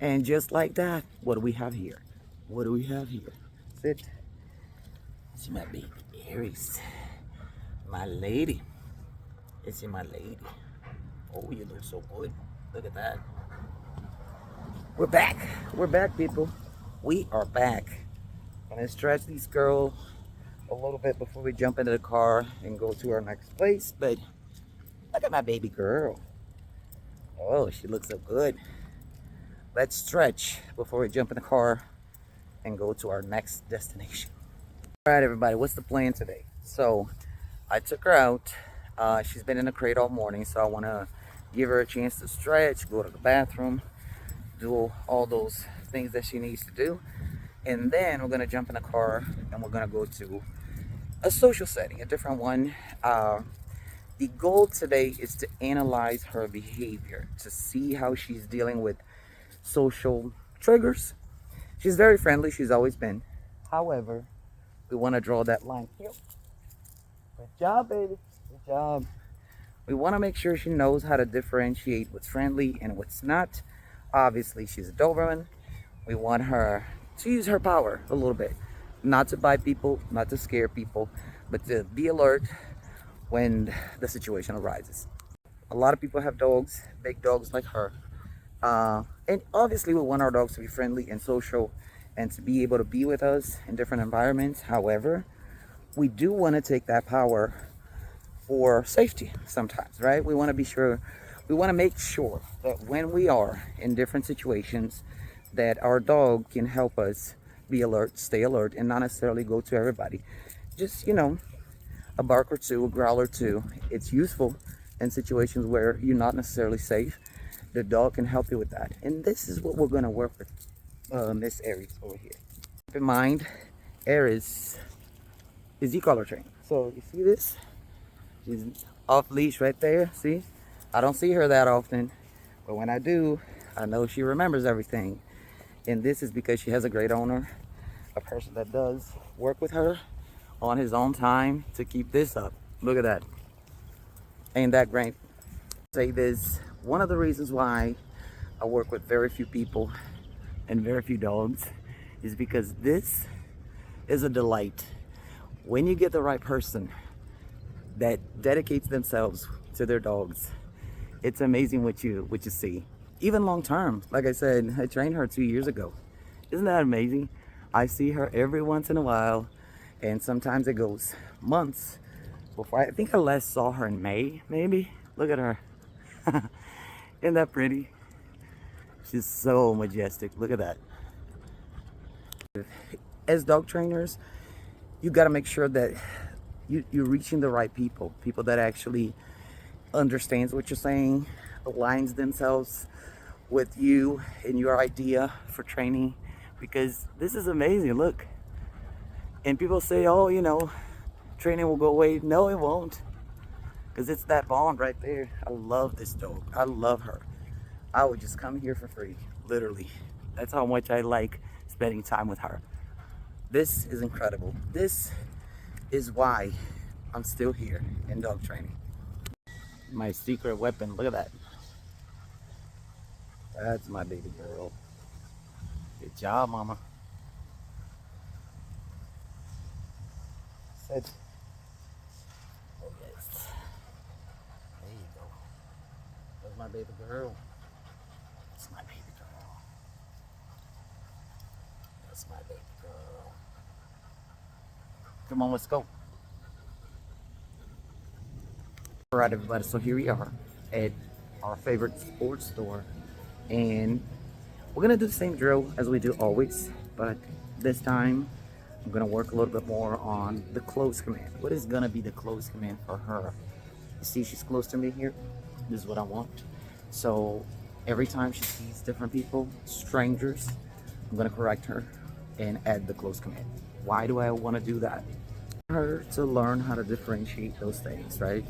And just like that, what do we have here? What do we have here? Sit. See my baby, Eris. My lady. Is my lady? Oh, you look so good. Look at that. We're back. We're back, people. We are back. I'm gonna stretch this girl a little bit before we jump into the car and go to our next place. But look at my baby girl. Oh, she looks so good. Let's stretch before we jump in the car and go to our next destination. All right, everybody, what's the plan today? So I took her out. She's been in the crate all morning, so I want to give her a chance to stretch, go to the bathroom, do all those things that she needs to do. And then we're going to jump in the car and we're going to go to a social setting, a different one. The goal today is to analyze her behavior, to see how she's dealing with social triggers. She's very friendly, she's always been. However, we want to draw that line. Good job, baby. Good job. We want to make sure she knows how to differentiate what's friendly and what's not. Obviously, she's a Doberman. We want her to use her power a little bit. Not to bite people, not to scare people, but to be alert when the situation arises. A lot of people have dogs, big dogs like her. And obviously we want our dogs to be friendly and social and to be able to be with us in different environments. However, we do want to take that power for safety sometimes, right? We want to be sure, we want to make sure that when we are in different situations that our dog can help us be alert, stay alert, and not necessarily go to everybody. Just, a bark or two, a growl or two. It's useful in situations where you're not necessarily safe. The dog can help you with that. And this is what we're going to work with Miss Eris over here. Keep in mind, Eris is e-collar trained. So you see this? She's off leash right there. See? I don't see her that often. But when I do, I know she remembers everything. And this is because she has a great owner, a person that does work with her on his own time to keep this up. Look at that. Ain't that great? Say this, one of the reasons why I work with very few people and very few dogs is because this is a delight. When you get the right person that dedicates themselves to their dogs, it's amazing what you see. Even long term, like I said, I trained her 2 years ago. Isn't that amazing? I see her every once in a while, and sometimes it goes months before. I think I last saw her in May, maybe. Look at her. Isn't that pretty? She's so majestic. Look at that. As dog trainers, you got to make sure that you're reaching the right people that actually understands what you're saying, aligns themselves with you and your idea for training, because this is amazing. Look, and people say, oh, training will go away. No, it won't, because it's that bond right there. I love this dog. I love her. I would just come here for free, literally. That's how much I like spending time with her. This is incredible. This is why I'm still here in dog training. My secret weapon, look at that. That's my baby girl. Good job, mama. Sit. Oh, yes. There you go. That's my baby girl. That's my baby girl. That's my baby girl. Come on, let's go. All right, everybody, so here we are at our favorite sports store, and we're gonna do the same drill as we do always, but this time I'm gonna work a little bit more on the close command. What is gonna be the close command for her? You see she's close to me here. This is what I want. So every time she sees different people, strangers, I'm gonna correct her and add the close command. Why do I want to do that? Her to learn how to differentiate those things, right?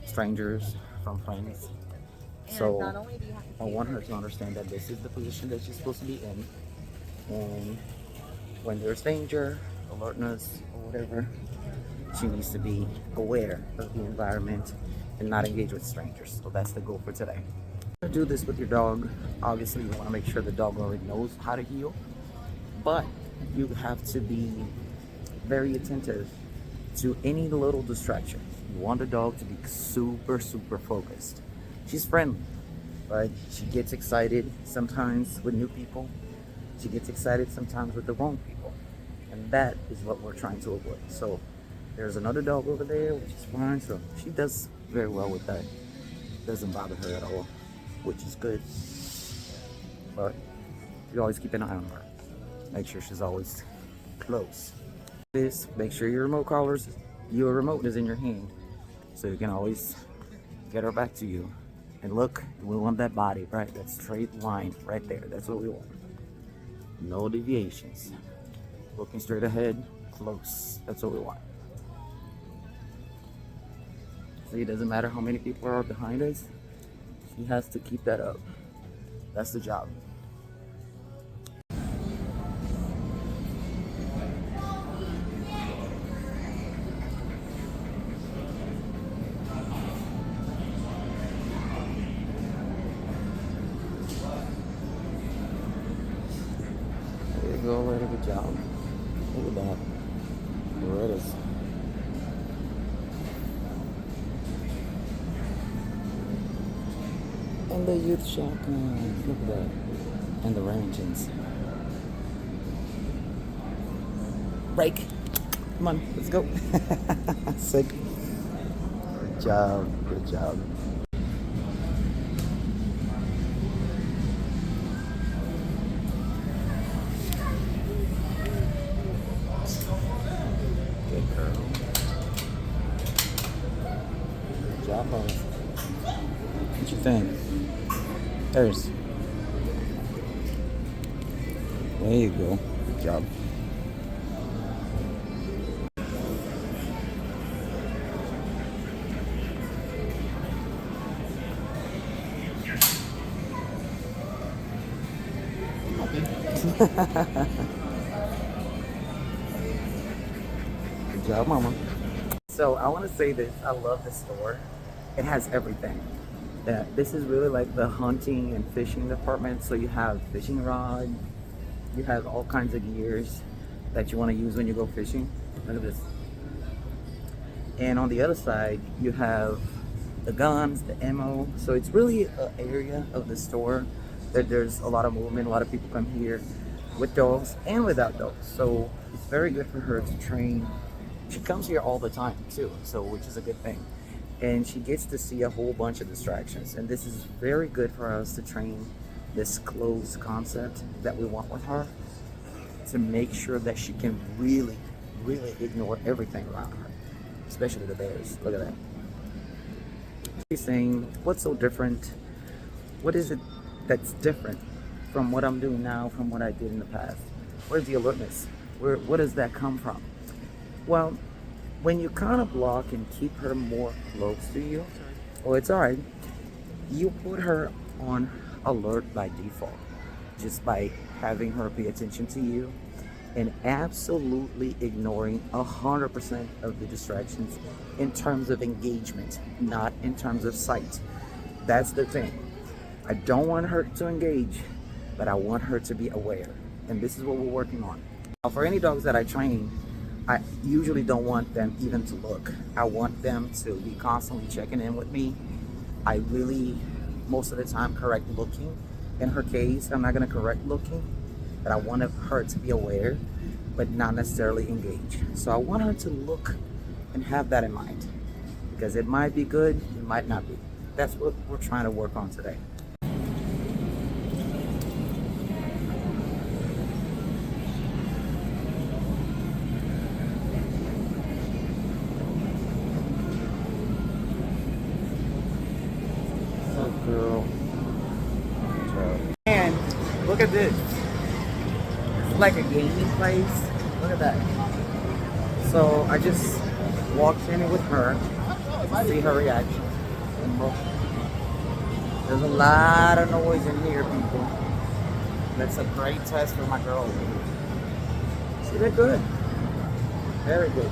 Strangers from friends. So I want her to understand that this is the position that she's supposed to be in, and when there's danger, alertness, or whatever, she needs to be aware of the environment and not engage with strangers. So that's the goal for today. To do this with your dog, obviously you want to make sure the dog already knows how to heel, but you have to be very attentive to any little distraction. You want the dog to be super, super focused. She's friendly, but she gets excited sometimes with new people. She gets excited sometimes with the wrong people. And that is what we're trying to avoid. So there's another dog over there, which is fine. So she does very well with that. Doesn't bother her at all, which is good. But you always keep an eye on her. Make sure she's always close. This, make sure your remote is in your hand, so you can always get her back to you. And look, we want that body, right? That straight line right there. That's what we want. No deviations. Looking straight ahead, close. That's what we want. See, it doesn't matter how many people are behind us. She has to keep that up. That's the job. There you go, right? Good job. Look at that. There it is. And the youth shotguns. Look at that. And the Remingtons. Break. Come on, let's go. Sick. Good job. Good job. Good girl. Good job, boss. What you think? Eris. There you go. Good job. Good job, mama. So I want to say this. I love this store. It has everything. Yeah, this is really like the hunting and fishing department. So you have fishing rod, you have all kinds of gears that you want to use when you go fishing. Look at this. And on the other side, you have the guns, the ammo. So it's really an area of the store that there's a lot of movement. A lot of people come here with dogs and without dogs. So it's very good for her to train. She comes here all the time too, so which is a good thing. And she gets to see a whole bunch of distractions. And this is very good for us to train this closed concept that we want with her, to make sure that she can really, really ignore everything around her, especially the bears. Look at that. She's saying, what's so different? What is it that's different from what I'm doing now, from what I did in the past? Where's the alertness? Where does that come from? Well, when you kind of block and keep her more close to you, oh, it's all right. You put her on alert by default, just by having her pay attention to you and absolutely ignoring 100% of the distractions in terms of engagement, not in terms of sight. That's the thing. I don't want her to engage, but I want her to be aware. And this is what we're working on. Now, for any dogs that I train, I usually don't want them even to look. I want them to be constantly checking in with me. I really, most of the time, correct looking. In her case, I'm not gonna correct looking, but I want her to be aware, but not necessarily engage. So I want her to look and have that in mind, because it might be good, it might not be. That's what we're trying to work on today. Girl. And look at this. It's like a gaming place. Look at that. So I just walked in with her to see her reaction. And look, there's a lot of noise in here, people. That's a great test for my girl. See, they're good. Very good.